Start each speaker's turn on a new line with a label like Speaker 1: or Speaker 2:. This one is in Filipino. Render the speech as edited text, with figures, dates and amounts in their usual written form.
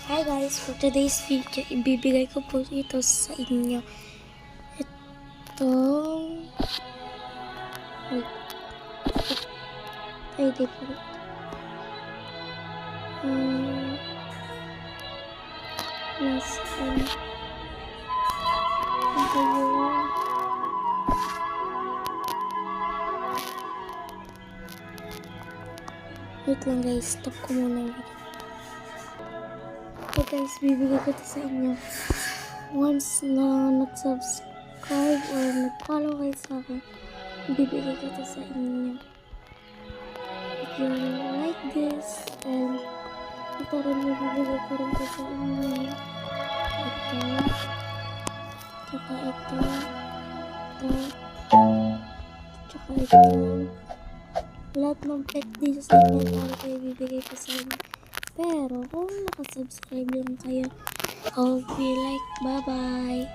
Speaker 1: Hi guys, for today's video, ibibigay ko po ito sa inyo. Itong... Wait. Ay, di po. Nasaan? Ito yun. Wait lang guys, stop ko muna. Okay guys, bibigay ko ito sa inyo. Once na nag-subscribe or nag-follow kayo sa akin, bibigay ko ito sa inyo. If you like this, and ito rin bibigay ko rin ito sa inyo. Ito. Tsaka ito. Tsaka ito. Lahat ng pet dito sa inventory ko ibibigay ko sa inyo. Pero kung nakasubscribe lang kayo, I'll be like, bye-bye!